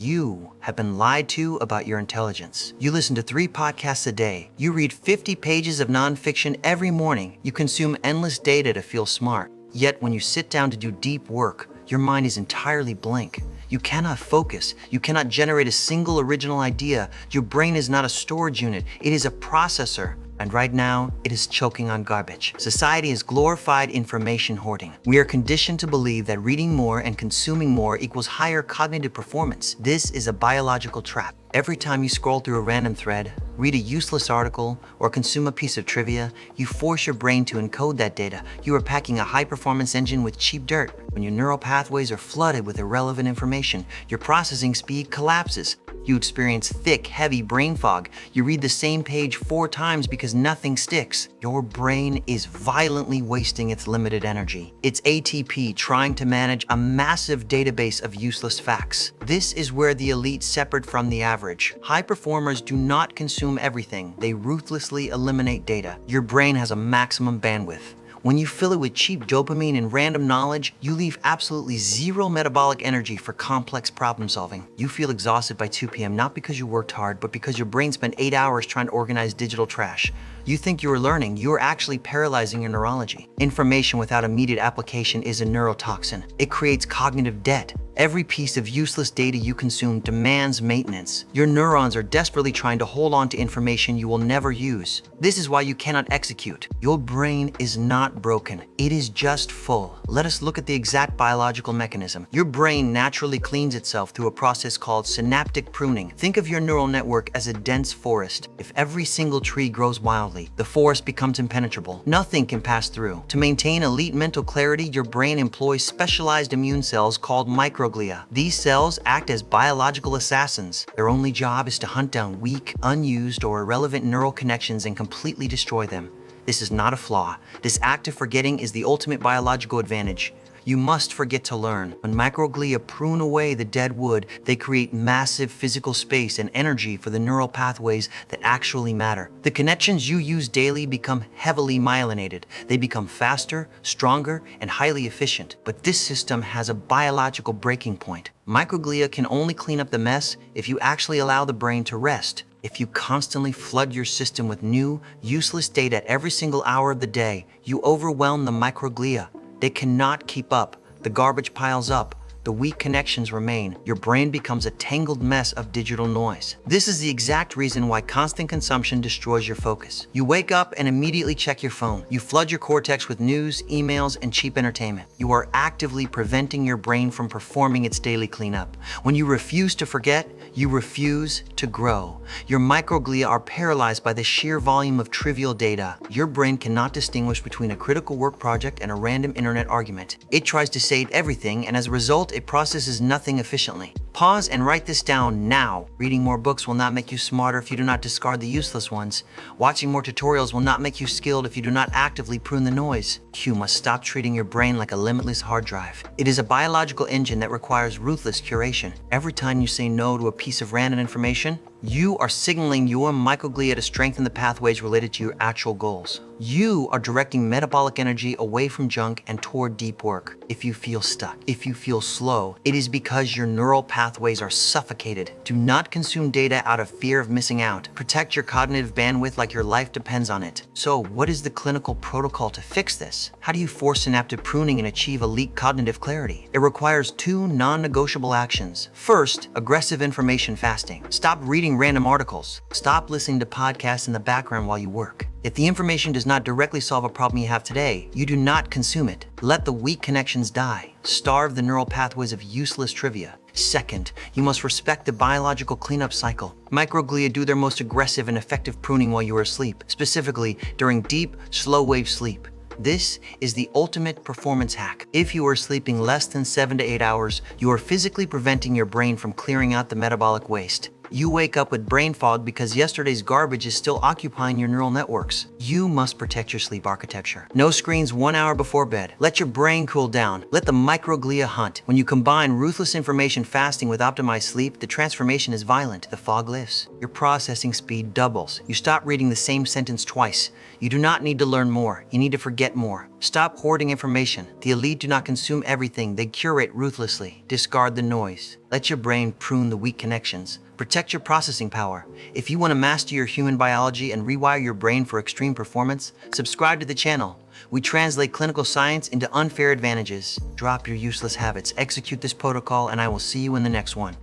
You have been lied to about your intelligence. You listen to 3 podcasts a day. You read 50 pages of nonfiction every morning. You consume endless data to feel smart. Yet when you sit down to do deep work, your mind is entirely blank. You cannot focus. You cannot generate a single original idea. Your brain is not a storage unit. It is a processor. And right now, it is choking on garbage. Society has glorified information hoarding. We are conditioned to believe that reading more and consuming more equals higher cognitive performance. This is a biological trap. Every time you scroll through a random thread, read a useless article, or consume a piece of trivia, you force your brain to encode that data. You are packing a high-performance engine with cheap dirt. When your neural pathways are flooded with irrelevant information, your processing speed collapses. You experience thick, heavy brain fog. You read the same page 4 times because nothing sticks. Your brain is violently wasting its limited energy. It's ATP trying to manage a massive database of useless facts. This is where the elite separate from the average. High performers do not consume everything. They ruthlessly eliminate data. Your brain has a maximum bandwidth. When you fill it with cheap dopamine and random knowledge, you leave absolutely zero metabolic energy for complex problem solving. You feel exhausted by 2 p.m. not because you worked hard, but because your brain spent 8 hours trying to organize digital trash. You think you are learning, you are actually paralyzing your neurology. Information without immediate application is a neurotoxin. It creates cognitive debt. Every piece of useless data you consume demands maintenance. Your neurons are desperately trying to hold on to information you will never use. This is why you cannot execute. Your brain is not broken. It is just full. Let us look at the exact biological mechanism. Your brain naturally cleans itself through a process called synaptic pruning. Think of your neural network as a dense forest. If every single tree grows wildly, the forest becomes impenetrable. Nothing can pass through. To maintain elite mental clarity, your brain employs specialized immune cells called microglia. These cells act as biological assassins. Their only job is to hunt down weak, unused, or irrelevant neural connections and completely destroy them. This is not a flaw. This act of forgetting is the ultimate biological advantage. You must forget to learn. When microglia prune away the dead wood, they create massive physical space and energy for the neural pathways that actually matter. The connections you use daily become heavily myelinated. They become faster, stronger, and highly efficient. But this system has a biological breaking point. Microglia can only clean up the mess if you actually allow the brain to rest. If you constantly flood your system with new, useless data every single hour of the day, you overwhelm the microglia. They cannot keep up. The garbage piles up. The weak connections remain. Your brain becomes a tangled mess of digital noise. This is the exact reason why constant consumption destroys your focus. You wake up and immediately check your phone. You flood your cortex with news, emails, and cheap entertainment. You are actively preventing your brain from performing its daily cleanup. When you refuse to forget, you refuse to grow. Your microglia are paralyzed by the sheer volume of trivial data. Your brain cannot distinguish between a critical work project and a random internet argument. It tries to save everything, and as a result, it processes nothing efficiently. Pause and write this down now. Reading more books will not make you smarter if you do not discard the useless ones. Watching more tutorials will not make you skilled if you do not actively prune the noise. You must stop treating your brain like a limitless hard drive. It is a biological engine that requires ruthless curation. Every time you say no to a piece of random information, you are signaling your microglia to strengthen the pathways related to your actual goals. You are directing metabolic energy away from junk and toward deep work. If you feel stuck, if you feel slow, it is because your neural pathways are suffocated. Do not consume data out of fear of missing out. Protect your cognitive bandwidth like your life depends on it. So, what is the clinical protocol to fix this? How do you force synaptic pruning and achieve elite cognitive clarity? It requires 2 non-negotiable actions. First, aggressive information fasting. Stop reading random articles. Stop listening to podcasts in the background while you work. If the information does not directly solve a problem you have today, you do not consume it. Let the weak connections die. Starve the neural pathways of useless trivia. Second, you must respect the biological cleanup cycle. Microglia do their most aggressive and effective pruning while you are asleep, specifically during deep, slow-wave sleep. This is the ultimate performance hack. If you are sleeping less than 7 to 8 hours, you are physically preventing your brain from clearing out the metabolic waste. You wake up with brain fog because yesterday's garbage is still occupying your neural networks. You must protect your sleep architecture. No screens 1 hour before bed. Let your brain cool down. Let the microglia hunt. When you combine ruthless information fasting with optimized sleep, the transformation is violent. The fog lifts. Your processing speed doubles. You stop reading the same sentence twice. You do not need to learn more. You need to forget more. Stop hoarding information. The elite do not consume everything. They curate ruthlessly. Discard the noise. Let your brain prune the weak connections. Protect your processing power. If you want to master your human biology and rewire your brain for extreme performance, subscribe to the channel. We translate clinical science into unfair advantages. Drop your useless habits, execute this protocol, and I will see you in the next one.